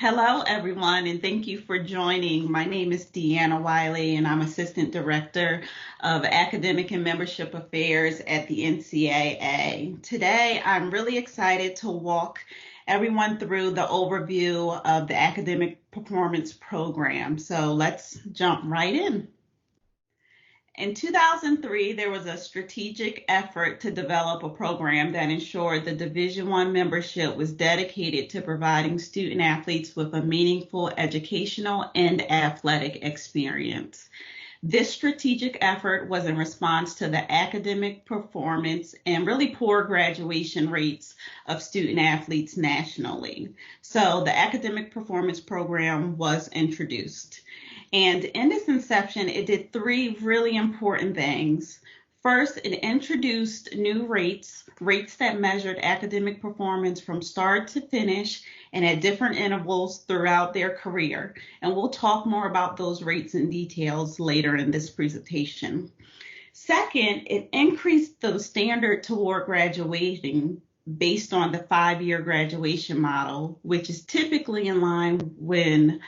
Hello, everyone, and thank you for joining. My name is Deanna Wiley, and I'm Assistant Director of Academic and Membership Affairs at the NCAA. Today, I'm really excited to walk everyone through the overview of the Academic Performance Program. So let's jump right in. In 2003, there was a strategic effort to develop a program that ensured the Division I membership was dedicated to providing student athletes with a meaningful educational and athletic experience. This strategic effort was in response to the academic performance and really poor graduation rates of student athletes nationally. So the Academic Performance Program was introduced. And in its inception, it did three really important things. First, it introduced new rates that measured academic performance from start to finish and at different intervals throughout their career. And we'll talk more about those rates and details later in this presentation. Second, it increased the standard toward graduating based on the 5-year graduation model, which is typically in line with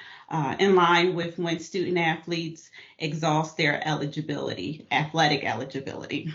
when student athletes exhaust their athletic eligibility.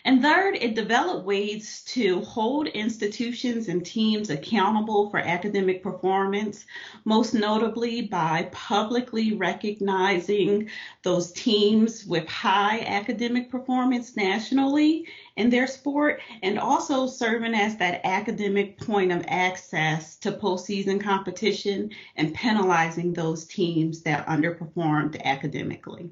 And third, it developed ways to hold institutions and teams accountable for academic performance, most notably by publicly recognizing those teams with high academic performance nationally in their sport, and also serving as that academic point of access to postseason competition and penalizing those teams that underperformed academically.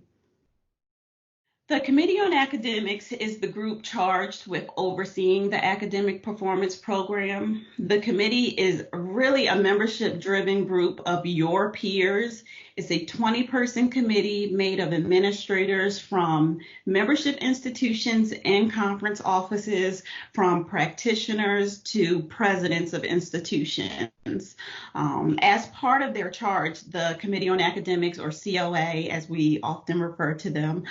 The Committee on Academics is the group charged with overseeing the Academic Performance Program. The committee is really a membership-driven group of your peers. It's a 20-person committee made of administrators from membership institutions and conference offices, from practitioners to presidents of institutions. As part of their charge, the Committee on Academics, or COA, as we often refer to them,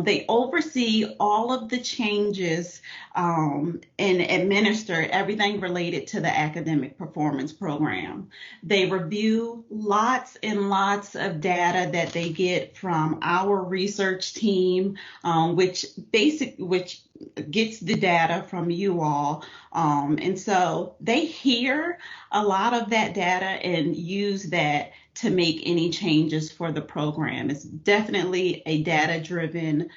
they oversee all of the changes and administer everything related to the Academic Performance Program. They review lots and lots of data that they get from our research team, which gets the data from you all. And so they hear a lot of that data and use that to make any changes for the program. It's definitely a data-driven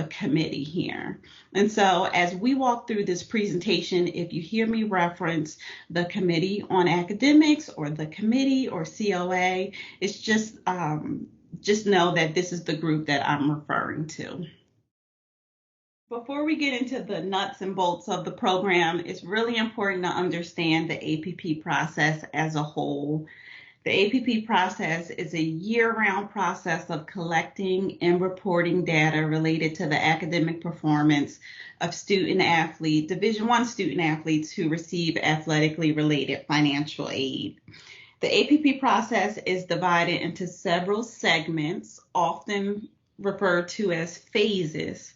committee here. And so as we walk through this presentation, if you hear me reference the Committee on Academics or the committee or COA, it's just know that this is the group that I'm referring to. Before we get into the nuts and bolts of the program, it's really important to understand the APP process as a whole. The APP process is a year-round process of collecting and reporting data related to the academic performance of Division I student athletes who receive athletically related financial aid. The APP process is divided into several segments, often referred to as phases.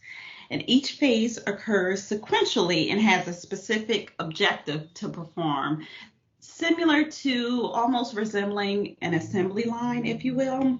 And each phase occurs sequentially and has a specific objective to perform, similar to almost resembling an assembly line, if you will.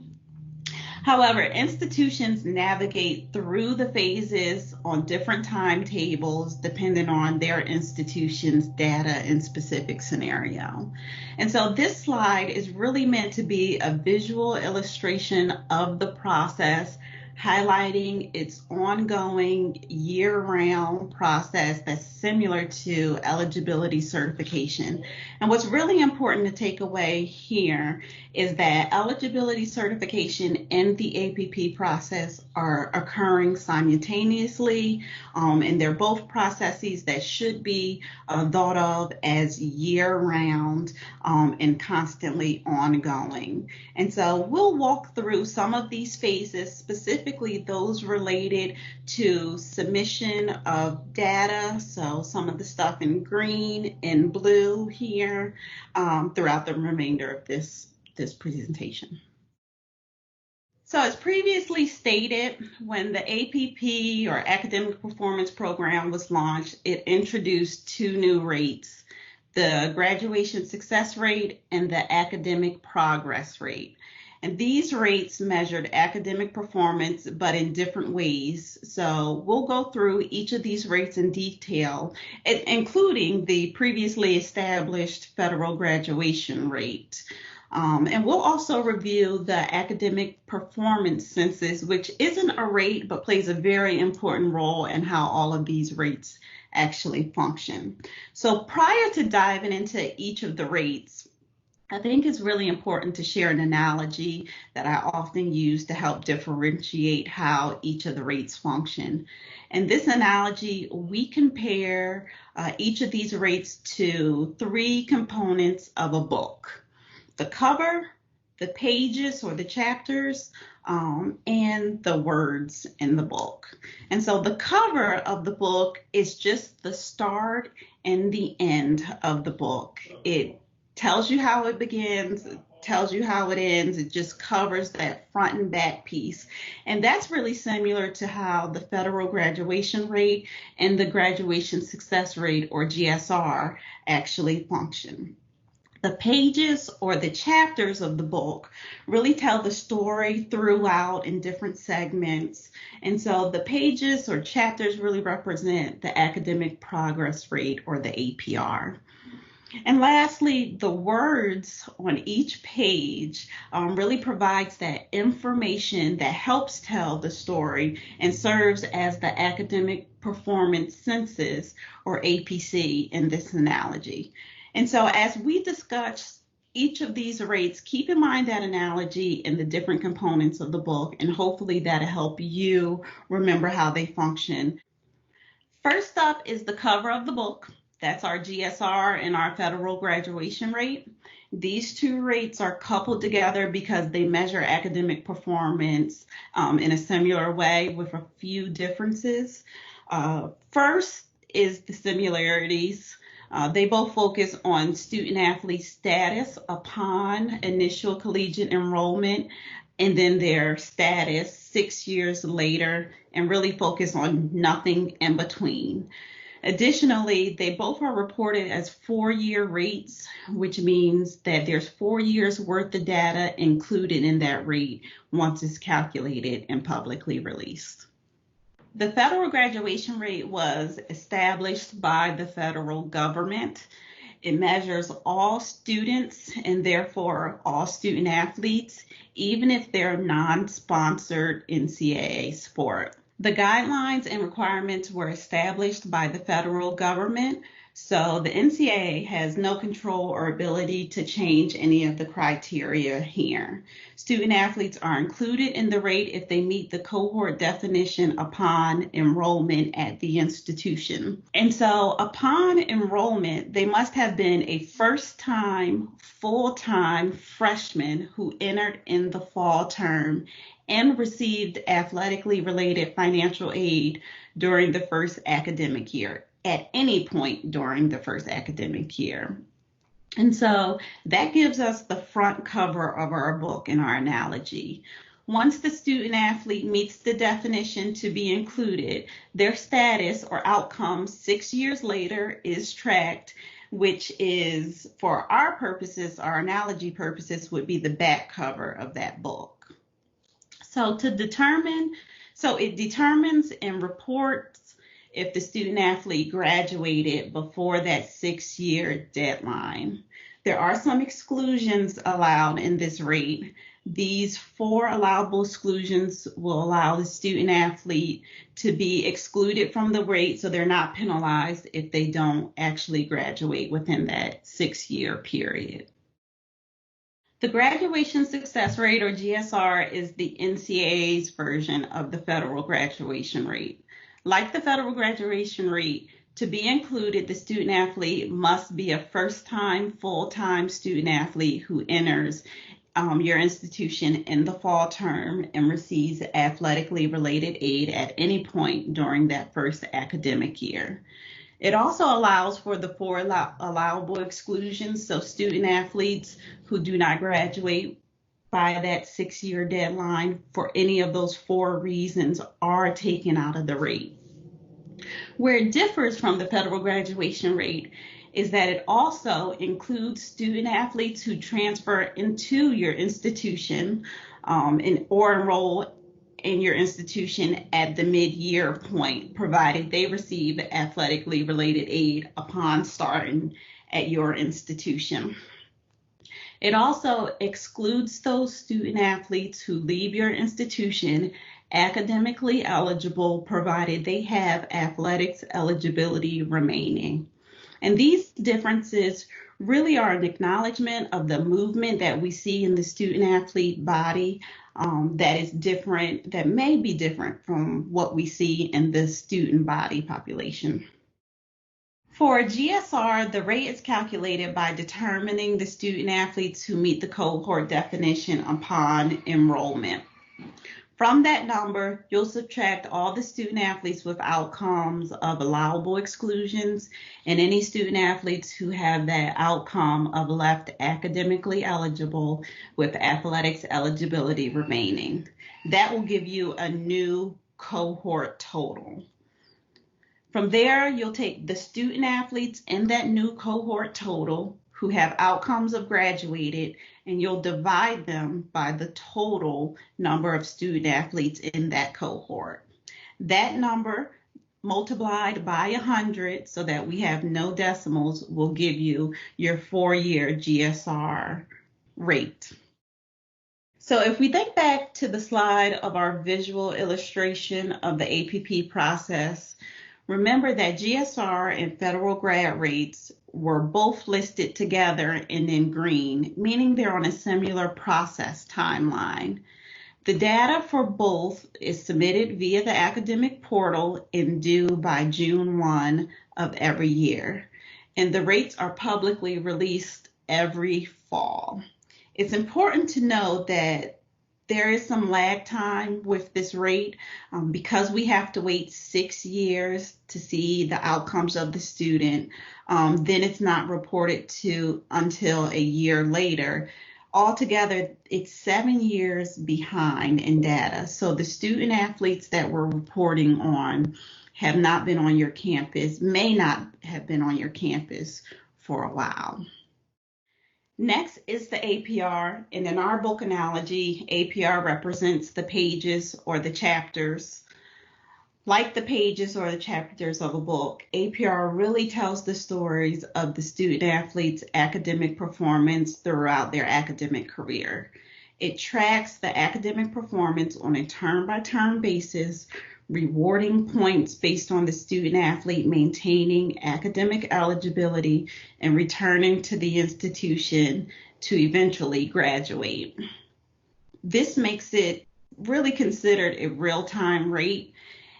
However, institutions navigate through the phases on different timetables depending on their institution's data and specific scenario. And so this slide is really meant to be a visual illustration of the process, highlighting its ongoing year-round process that's similar to eligibility certification. And what's really important to take away here is that eligibility certification and the APP process are occurring simultaneously, and they're both processes that should be thought of as year-round and constantly ongoing. And so we'll walk through some of these phases, specifically those related to submission of data, so some of the stuff in green and blue here, throughout the remainder of this presentation. So as previously stated, when the APP or Academic Performance Program was launched, it introduced two new rates. the graduation success rate, and the academic progress rate. And these rates measured academic performance, but in different ways. So we'll go through each of these rates in detail, including the previously established federal graduation rate. And we'll also review the academic performance census, which isn't a rate, but plays a very important role in how all of these rates actually function. So prior to diving into each of the rates, I think it's really important to share an analogy that I often use to help differentiate how each of the rates function. In this analogy, we compare each of these rates to three components of a book: the cover, the pages or the chapters, and the words in the book. And so the cover of the book is just the start and the end of the book. It tells you how it begins, it tells you how it ends. It just covers that front and back piece. And that's really similar to how the federal graduation rate and the graduation success rate, or GSR, actually function. The pages or the chapters of the book really tell the story throughout in different segments. And so the pages or chapters really represent the academic progress rate, or the APR. And lastly, the words on each page really provides that information that helps tell the story and serves as the academic performance census, or APC, in this analogy. And so as we discuss each of these rates, keep in mind that analogy and the different components of the book, and hopefully that'll help you remember how they function. First up is the cover of the book. That's our GSR and our federal graduation rate. These two rates are coupled together because they measure academic performance in a similar way, with a few differences. First is the similarities. They both focus on student athlete status upon initial collegiate enrollment, and then their status 6 years later, and really focus on nothing in between. Additionally, they both are reported as 4-year rates, which means that there's 4 years worth of data included in that rate once it's calculated and publicly released. The federal graduation rate was established by the federal government. It measures all students and therefore all student athletes, even if they're non-sponsored NCAA sport. The guidelines and requirements were established by the federal government, so the NCAA has no control or ability to change any of the criteria here. Student athletes are included in the rate if they meet the cohort definition upon enrollment at the institution. And so upon enrollment, they must have been a first-time, full-time freshman who entered in the fall term and received athletically related financial aid during the first academic year, at any point during the first academic year. And so that gives us the front cover of our book in our analogy. Once the student athlete meets the definition to be included, their status or outcome 6 years later is tracked, which is, for our purposes, our analogy purposes, would be the back cover of that book. So it determines and reports if the student athlete graduated before that 6-year deadline. There are some exclusions allowed in this rate. These 4 allowable exclusions will allow the student athlete to be excluded from the rate, so they're not penalized if they don't actually graduate within that 6-year period. The graduation success rate, or GSR, is the NCAA's version of the federal graduation rate. Like the federal graduation rate, to be included, the student athlete must be a first-time, full-time student athlete who enters your institution in the fall term and receives athletically related aid at any point during that first academic year. It also allows for the 4 allowable exclusions, so student athletes who do not graduate by that 6-year deadline for any of those 4 reasons are taken out of the rate. Where it differs from the federal graduation rate is that it also includes student athletes who transfer into your institution or enroll in your institution at the mid-year point, provided they receive athletically related aid upon starting at your institution. It also excludes those student athletes who leave your institution academically eligible, provided they have athletics eligibility remaining. And these differences really are an acknowledgement of the movement that we see in the student athlete body that is different, that may be different from what we see in the student body population. For GSR, the rate is calculated by determining the student athletes who meet the cohort definition upon enrollment. From that number, you'll subtract all the student athletes with outcomes of allowable exclusions and any student athletes who have that outcome of left academically eligible with athletics eligibility remaining. That will give you a new cohort total. From there, you'll take the student athletes in that new cohort total who have outcomes of graduated, and you'll divide them by the total number of student athletes in that cohort. That number multiplied by 100 so that we have no decimals will give you your 4-year GSR rate. So if we think back to the slide of our visual illustration of the APP process, remember that GSR and federal grad rates were both listed together and in green, meaning they're on a similar process timeline. The data for both is submitted via the academic portal and due by June 1 of every year. And the rates are publicly released every fall. It's important to note that there is some lag time with this rate because we have to wait 6 years to see the outcomes of the student. Then it's not reported to until a year later. Altogether, it's 7 years behind in data. So the student athletes that we're reporting on have not been on your campus, may not have been on your campus for a while. Next is the APR, and in our book analogy, APR represents the pages or the chapters. Like the pages or the chapters of a book, APR really tells the stories of the student athlete's academic performance throughout their academic career. It tracks the academic performance on a term-by-term basis, rewarding points based on the student athlete maintaining academic eligibility and returning to the institution to eventually graduate. This makes it really considered a real-time rate,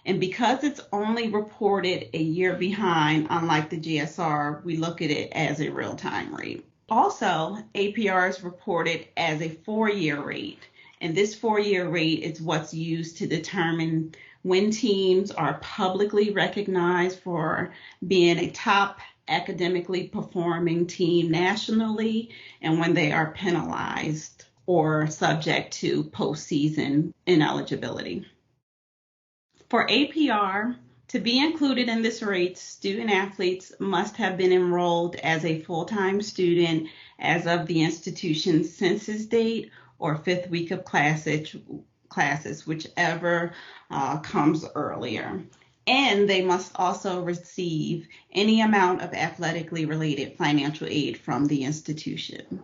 and because it's only reported a year behind, unlike the GSR, we look at it as a real-time rate. Also, APR is reported as a 4-year rate, and this 4-year rate is what's used to determine when teams are publicly recognized for being a top academically performing team nationally, and when they are penalized or subject to postseason ineligibility. For APR to be included in this rate, student athletes must have been enrolled as a full-time student as of the institution's census date or 5th week of classes, whichever comes earlier. And they must also receive any amount of athletically related financial aid from the institution.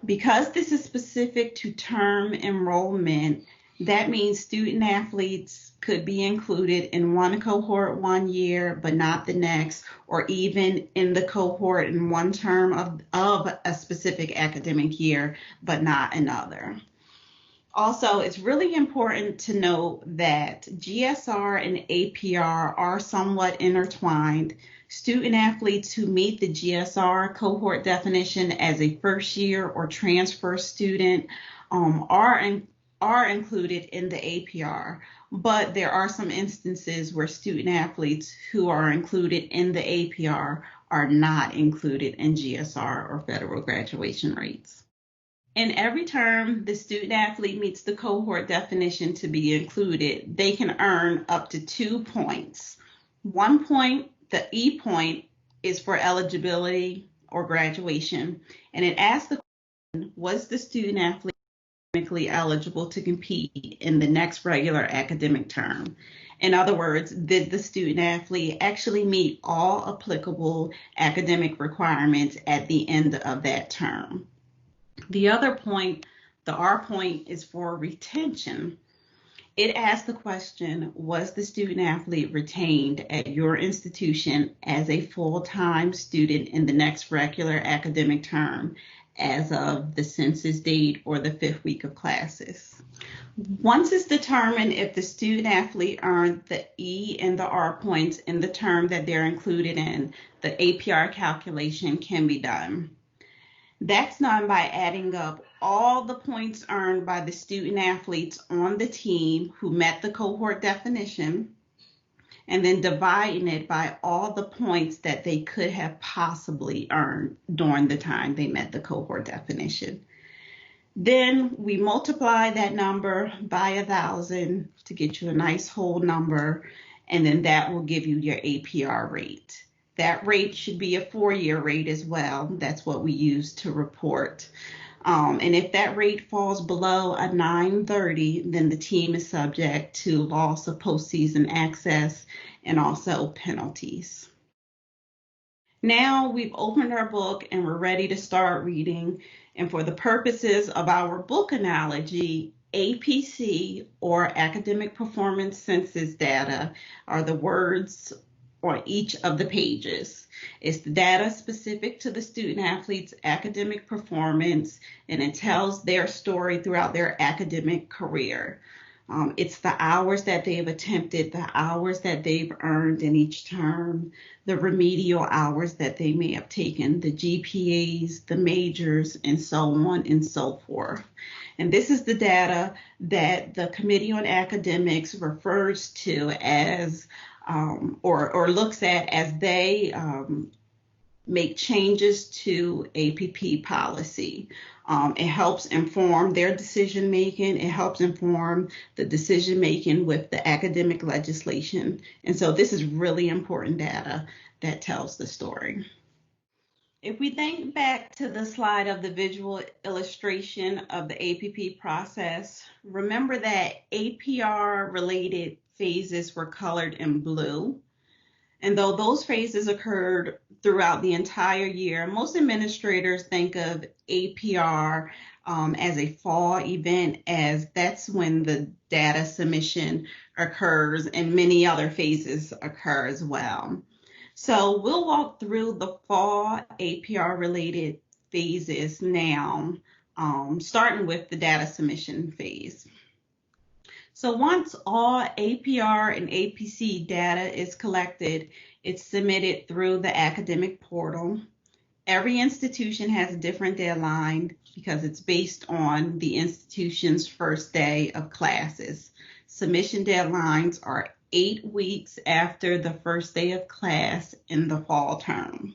Because this is specific to term enrollment, that means student athletes could be included in one cohort 1 year, but not the next, or even in the cohort in one term of a specific academic year, but not another. Also, it's really important to note that GSR and APR are somewhat intertwined. Student athletes who meet the GSR cohort definition as a first-year or transfer student are included in the APR, but there are some instances where student athletes who are included in the APR are not included in GSR or federal graduation rates. In every term the student athlete meets the cohort definition to be included, they can earn up to 2 points. 1 point, the E point, is for eligibility or graduation, and it asks the question, was the student athlete academically eligible to compete in the next regular academic term? In other words, did the student athlete actually meet all applicable academic requirements at the end of that term? The other point, the R point, is for retention. It asks the question, was the student athlete retained at your institution as a full-time student in the next regular academic term as of the census date or the 5th week of classes? Once it's determined if the student athlete earned the E and the R points in the term that they're included in, the APR calculation can be done. That's done by adding up all the points earned by the student athletes on the team who met the cohort definition, and then dividing it by all the points that they could have possibly earned during the time they met the cohort definition. Then we multiply that number by 1,000 to get you a nice whole number, and then that will give you your APR rate. That rate should be a 4-year rate as well. That's what we use to report. And if that rate falls below a 930, then the team is subject to loss of postseason access and also penalties. Now we've opened our book and we're ready to start reading. And for the purposes of our book analogy, APC, or Academic Performance Census data, are the words on each of the pages. It's the data specific to the student athlete's academic performance, and it tells their story throughout their academic career. It's the hours that they've attempted, the hours that they've earned in each term, the remedial hours that they may have taken, the GPAs, the majors, and so on and so forth. And this is the data that the Committee on Academics refers to as or looks at as they make changes to APP policy. It helps inform their decision making. It helps inform the decision making with the academic legislation. And so this is really important data that tells the story. If we think back to the slide of the visual illustration of the APP process, remember that APR related phases were colored in blue. And though those phases occurred throughout the entire year, most administrators think of APR as a fall event, as that's when the data submission occurs and many other phases occur as well. So we'll walk through the fall APR related phases now, starting with the data submission phase. So once all APR and APC data is collected, it's submitted through the academic portal. Every institution has a different deadline because it's based on the institution's first day of classes. Submission deadlines are 8 weeks after the first day of class in the fall term.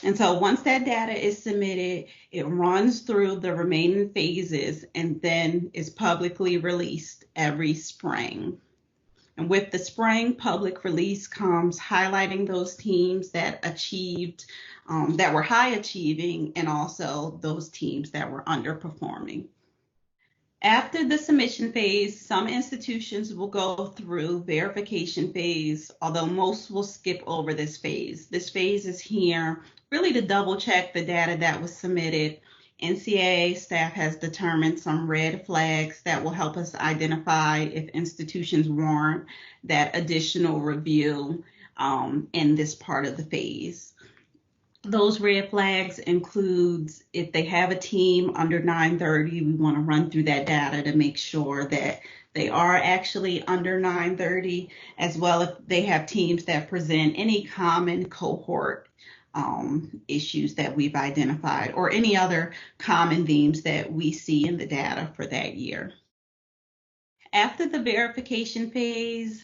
And so once that data is submitted, it runs through the remaining phases and then is publicly released every spring. And with the spring public release comes highlighting those teams that achieved, that were high achieving, and also those teams that were underperforming. After the submission phase, some institutions will go through verification phase, although most will skip over this phase. This phase is here really to double check the data that was submitted. NCAA staff has determined some red flags that will help us identify if institutions warrant that additional review in this part of the phase. Those red flags includes if they have a team under 930, we want to run through that data to make sure that they are actually under 930, as well if they have teams that present any common cohort issues that we've identified, or any other common themes that we see in the data for that year. After the verification phase,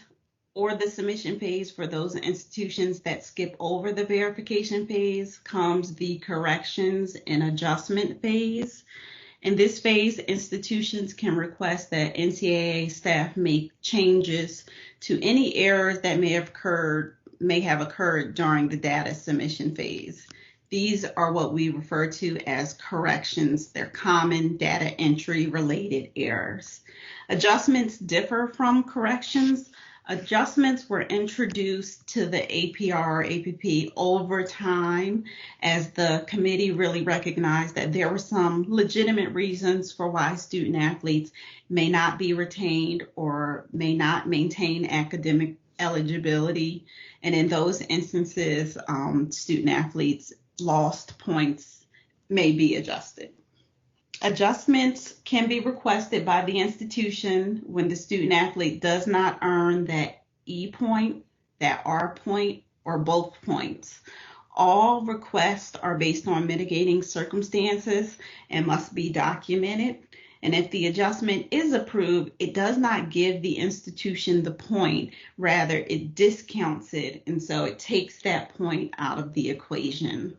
or the submission phase for those institutions that skip over the verification phase, comes the corrections and adjustment phase. In this phase, institutions can request that NCAA staff make changes to any errors that may have occurred may have occurred during the data submission phase. These are what we refer to as corrections. They're common data entry related errors. Adjustments differ from corrections. Adjustments were introduced to the APR, APP over time as the committee really recognized that there were some legitimate reasons for why student athletes may not be retained or may not maintain academic eligibility. And in those instances, student athletes lost points may be adjusted. Adjustments can be requested by the institution when the student athlete does not earn that E point, that R point, or both points. All requests are based on mitigating circumstances and must be documented. And if the adjustment is approved, it does not give the institution the point, rather it discounts it. And so it takes that point out of the equation.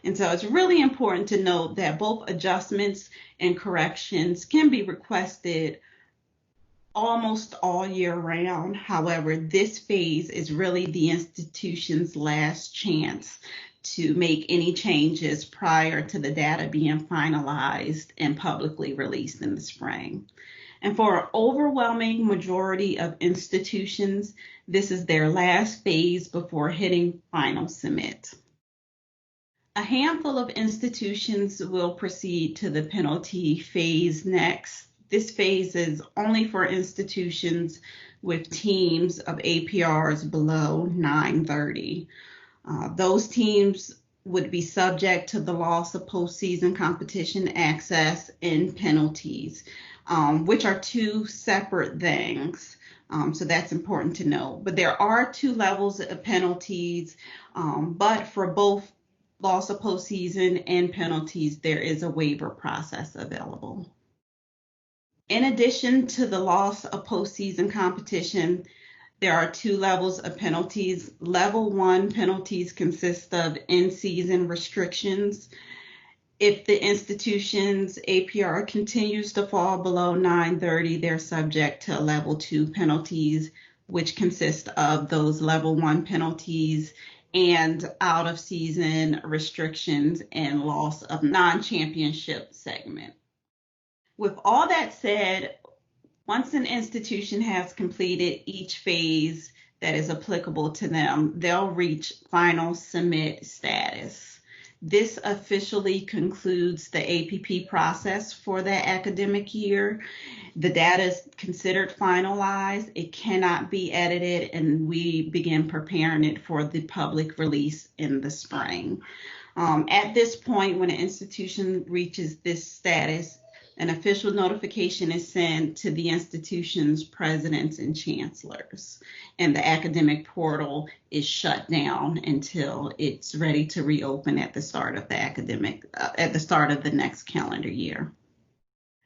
And so it's really important to note that both adjustments and corrections can be requested almost all year round. However, this phase is really the institution's last chance to make any changes prior to the data being finalized and publicly released in the spring. And for an overwhelming majority of institutions, this is their last phase before hitting final submit. A handful of institutions will proceed to the penalty phase next. This phase is only for institutions with teams of APRs below 930. Those teams would be subject to the loss of postseason competition access and penalties, which are two separate things. So that's important to know. But there are two levels of penalties, but for both loss of postseason and penalties, there is a waiver process available. In addition to the loss of postseason competition, there are two levels of penalties. Level 1 penalties consist of in-season restrictions. If the institution's APR continues to fall below 930, they're subject to level 2 penalties, which consist of those level 1 penalties and out of season restrictions and loss of non-championship segment. With all that said, once an institution has completed each phase that is applicable to them, they'll reach final submit status. This officially concludes the APP process for that academic year. The data is considered finalized. It cannot be edited, and we begin preparing it for the public release in the spring. At this point, when an institution reaches this status, an official notification is sent to the institution's presidents and chancellors, and the academic portal is shut down until it's ready to reopen at the start of the the next calendar year.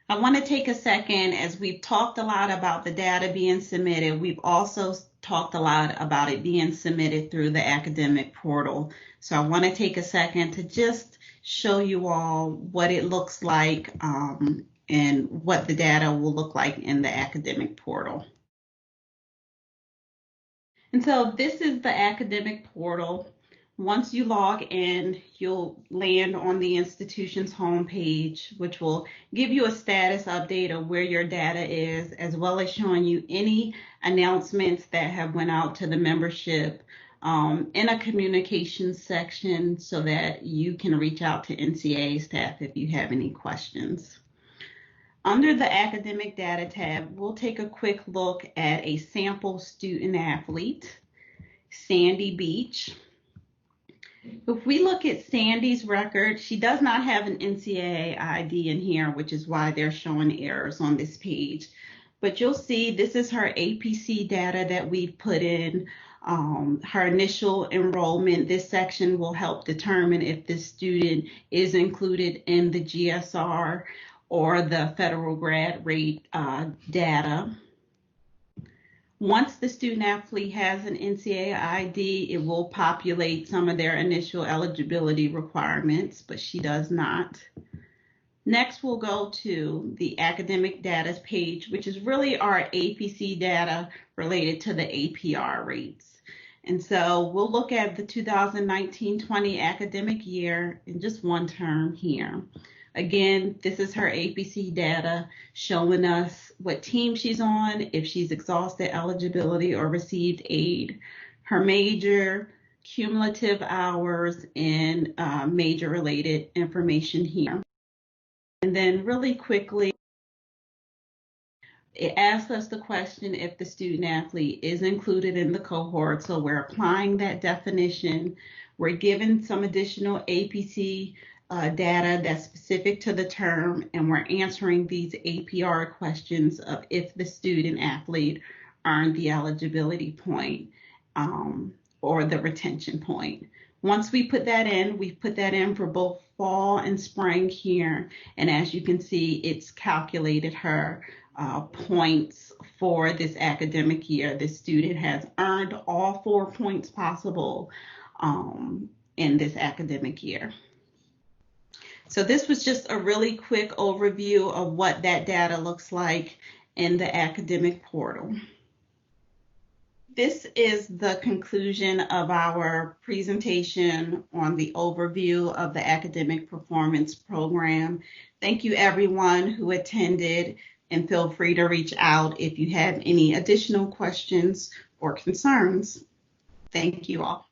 I want to take a second, as we've talked a lot about the data being submitted, we've also talked a lot about it being submitted through the academic portal. So I want to take a second to just show you all what it looks like and what the data will look like in the academic portal. And so this is the academic portal. Once you log in, you'll land on the institution's homepage, which will give you a status update of where your data is, as well as showing you any announcements that have went out to the membership in a communications section so that you can reach out to NCAA staff if you have any questions. Under the academic data tab, we'll take a quick look at a sample student athlete, Sandy Beach. If we look at Sandy's record, she does not have an NCAA ID in here, which is why they're showing errors on this page. But you'll see this is her APC data that we've put in. Her initial enrollment. This section will help determine if the student is included in the GSR or the federal grad rate data. Once the student athlete has an NCAA ID, it will populate some of their initial eligibility requirements, but she does not. Next, we'll go to the academic data page, which is really our APC data related to the APR rates. And so we'll look at the 2019-20 academic year in just one term here. Again, this is her APC data showing us what team she's on, if she's exhausted eligibility or received aid, her major, cumulative hours, and major related information here. And then really quickly, it asks us the question if the student athlete is included in the cohort. So we're applying that definition. We're given some additional APC data that's specific to the term, and we're answering these APR questions of if the student athlete earned the eligibility point or the retention point. Once we put that in, we've put that in for both fall and spring here. And as you can see, it's calculated her points for this academic year. The student has earned all 4 points possible in this academic year. So this was just a really quick overview of what that data looks like in the academic portal. This is the conclusion of our presentation on the overview of the Academic Performance Program. Thank you everyone who attended, and feel free to reach out if you have any additional questions or concerns. Thank you all.